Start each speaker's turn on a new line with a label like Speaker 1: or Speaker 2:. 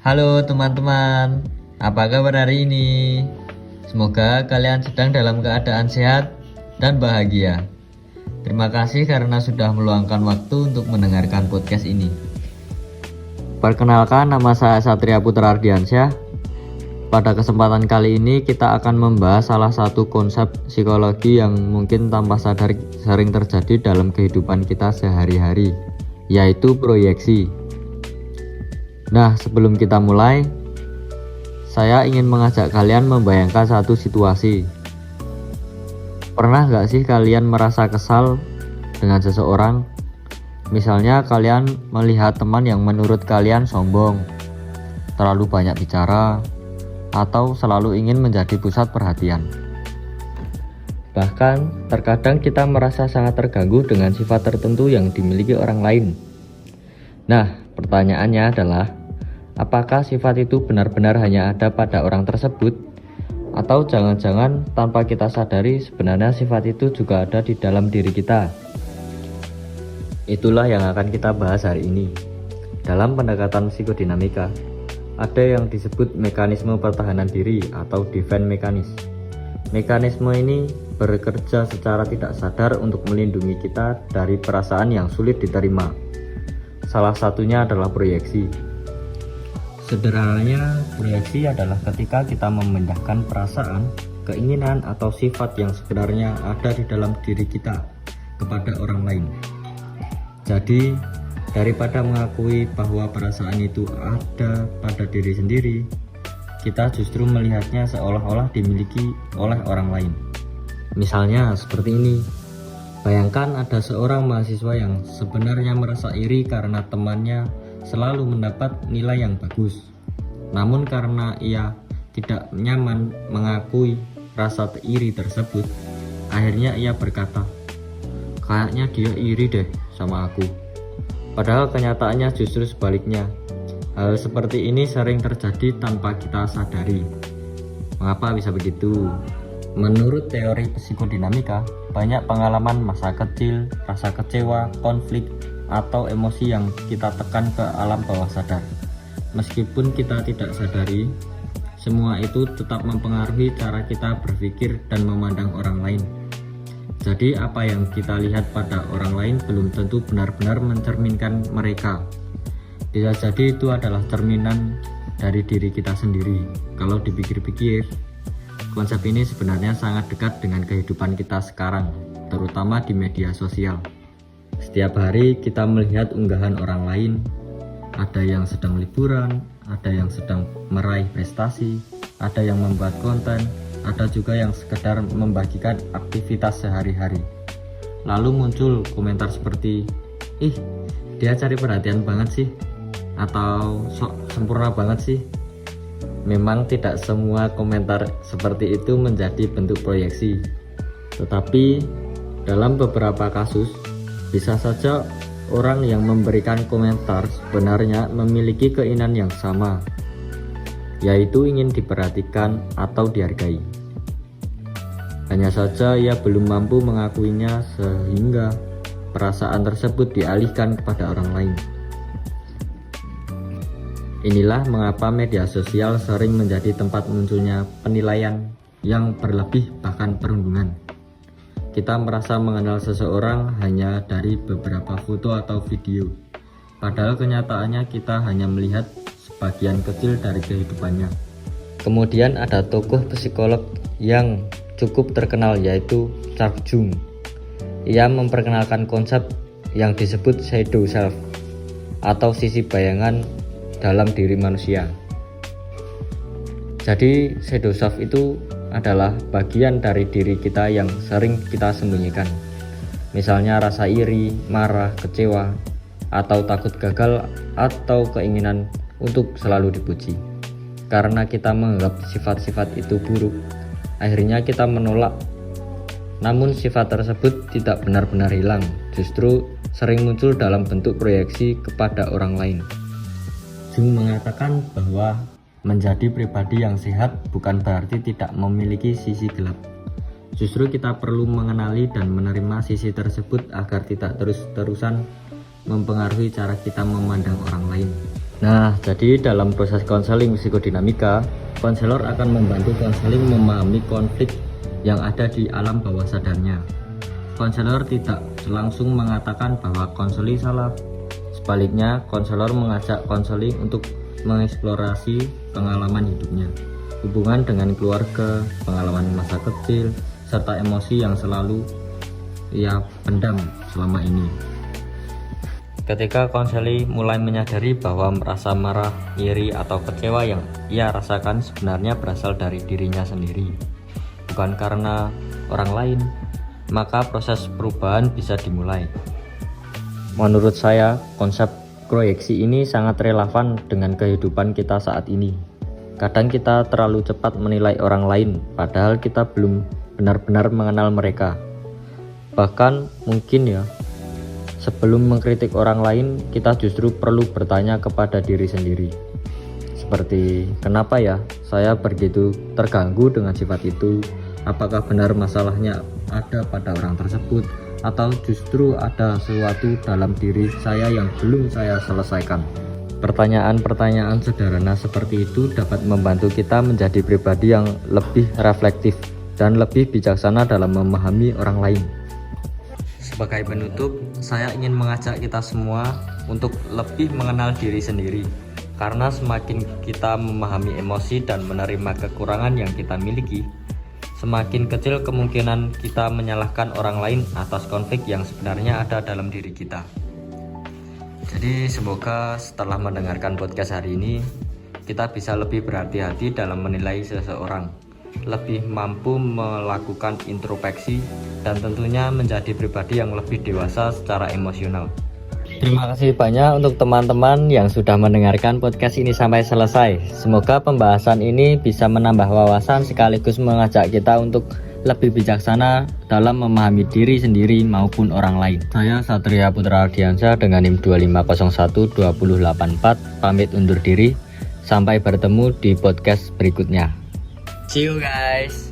Speaker 1: Halo teman-teman, apa kabar hari ini? Semoga kalian sedang dalam keadaan sehat dan bahagia. Terima kasih karena sudah meluangkan waktu untuk mendengarkan podcast ini. Perkenalkan, nama saya Satria Putra Ardiansyah. Pada kesempatan kali ini kita akan membahas salah satu konsep psikologi yang mungkin tanpa sadar sering terjadi dalam kehidupan kita sehari-hari, yaitu proyeksi. Nah, sebelum kita mulai, saya ingin mengajak kalian membayangkan satu situasi. Pernah gak sih kalian merasa kesal dengan seseorang? Misalnya kalian melihat teman yang menurut kalian sombong, terlalu banyak bicara, atau selalu ingin menjadi pusat perhatian. Bahkan, terkadang kita merasa sangat terganggu dengan sifat tertentu yang dimiliki orang lain. Nah, pertanyaannya adalah, apakah sifat itu benar-benar hanya ada pada orang tersebut? Atau jangan-jangan tanpa kita sadari sebenarnya sifat itu juga ada di dalam diri kita? Itulah yang akan kita bahas hari ini. Dalam pendekatan psikodinamika, ada yang disebut mekanisme pertahanan diri atau defense mechanism. Mekanisme ini bekerja secara tidak sadar untuk melindungi kita dari perasaan yang sulit diterima. Salah satunya adalah proyeksi. Sederhananya, proyeksi adalah ketika kita memindahkan perasaan, keinginan, atau sifat yang sebenarnya ada di dalam diri kita kepada orang lain. Jadi, daripada mengakui bahwa perasaan itu ada pada diri sendiri, kita justru melihatnya seolah-olah dimiliki oleh orang lain. Misalnya seperti ini. Bayangkan ada seorang mahasiswa yang sebenarnya merasa iri karena temannya selalu mendapat nilai yang bagus. Namun karena ia tidak nyaman mengakui rasa iri tersebut, akhirnya ia berkata, "Kayaknya dia iri deh sama aku." Padahal kenyataannya justru sebaliknya. Hal seperti ini sering terjadi tanpa kita sadari. Mengapa bisa begitu? Menurut teori psikodinamika, banyak pengalaman masa kecil, rasa kecewa, konflik, atau emosi yang kita tekan ke alam bawah sadar. Meskipun kita tidak sadari, semua itu tetap mempengaruhi cara kita berpikir dan memandang orang lain. Jadi apa yang kita lihat pada orang lain belum tentu benar-benar mencerminkan mereka. Bisa jadi itu adalah cerminan dari diri kita sendiri. Kalau dipikir-pikir, konsep ini sebenarnya sangat dekat dengan kehidupan kita sekarang, terutama di media sosial. Setiap hari kita melihat unggahan orang lain, ada yang sedang liburan, ada yang sedang meraih prestasi, ada yang membuat konten, ada juga yang sekedar membagikan aktivitas sehari-hari. Lalu muncul komentar seperti, "Ih, dia cari perhatian banget sih," atau "sok sempurna banget sih." Memang tidak semua komentar seperti itu menjadi bentuk proyeksi, tetapi dalam beberapa kasus bisa saja orang yang memberikan komentar sebenarnya memiliki keinginan yang sama, yaitu ingin diperhatikan atau dihargai. Hanya saja ia belum mampu mengakuinya sehingga perasaan tersebut dialihkan kepada orang lain. Inilah mengapa media sosial sering menjadi tempat munculnya penilaian yang berlebih bahkan perundungan. Kita merasa mengenal seseorang hanya dari beberapa foto atau video, padahal kenyataannya kita hanya melihat sebagian kecil dari kehidupannya. Kemudian ada tokoh psikolog yang cukup terkenal, yaitu Carl Jung. Ia memperkenalkan konsep yang disebut shadow self atau sisi bayangan dalam diri manusia. Jadi shadow self itu adalah bagian dari diri kita yang sering kita sembunyikan. Misalnya rasa iri, marah, kecewa, atau takut gagal, atau keinginan untuk selalu dipuji. Karena kita menganggap sifat-sifat itu buruk, akhirnya kita menolak. Namun sifat tersebut tidak benar-benar hilang, justru sering muncul dalam bentuk proyeksi kepada orang lain. Jung mengatakan bahwa menjadi pribadi yang sehat bukan berarti tidak memiliki sisi gelap. Justru kita perlu mengenali dan menerima sisi tersebut agar tidak terus-terusan mempengaruhi cara kita memandang orang lain. Nah, jadi dalam proses konseling psikodinamika, konselor akan membantu konseling memahami konflik yang ada di alam bawah sadarnya. Konselor tidak langsung mengatakan bahwa konseli salah. Sebaliknya, konselor mengajak konseli untuk mengeksplorasi pengalaman hidupnya, hubungan dengan keluarga, pengalaman masa kecil, serta emosi yang selalu ia pendam selama ini. Ketika konseli mulai menyadari bahwa merasa marah, iri, atau kecewa yang ia rasakan sebenarnya berasal dari dirinya sendiri, bukan karena orang lain, maka proses perubahan bisa dimulai. Menurut saya, konsep proyeksi ini sangat relevan dengan kehidupan kita saat ini. Kadang kita terlalu cepat menilai orang lain, padahal kita belum benar-benar mengenal mereka. Bahkan mungkin sebelum mengkritik orang lain, kita justru perlu bertanya kepada diri sendiri. Seperti, kenapa saya begitu terganggu dengan sifat itu? Apakah benar masalahnya ada pada orang tersebut? Atau justru ada sesuatu dalam diri saya yang belum saya selesaikan? Pertanyaan-pertanyaan sederhana seperti itu dapat membantu kita menjadi pribadi yang lebih reflektif dan lebih bijaksana dalam memahami orang lain. Sebagai penutup, saya ingin mengajak kita semua untuk lebih mengenal diri sendiri, karena semakin kita memahami emosi dan menerima kekurangan yang kita miliki, semakin kecil kemungkinan kita menyalahkan orang lain atas konflik yang sebenarnya ada dalam diri kita. Jadi semoga setelah mendengarkan podcast hari ini, kita bisa lebih berhati-hati dalam menilai seseorang, lebih mampu melakukan introspeksi, dan tentunya menjadi pribadi yang lebih dewasa secara emosional. Terima kasih banyak untuk teman-teman yang sudah mendengarkan podcast ini sampai selesai. Semoga pembahasan ini bisa menambah wawasan sekaligus mengajak kita untuk lebih bijaksana dalam memahami diri sendiri maupun orang lain. Saya Satria Putra Ardiansyah dengan NIM 2501284 pamit undur diri. Sampai bertemu di podcast berikutnya. See you guys.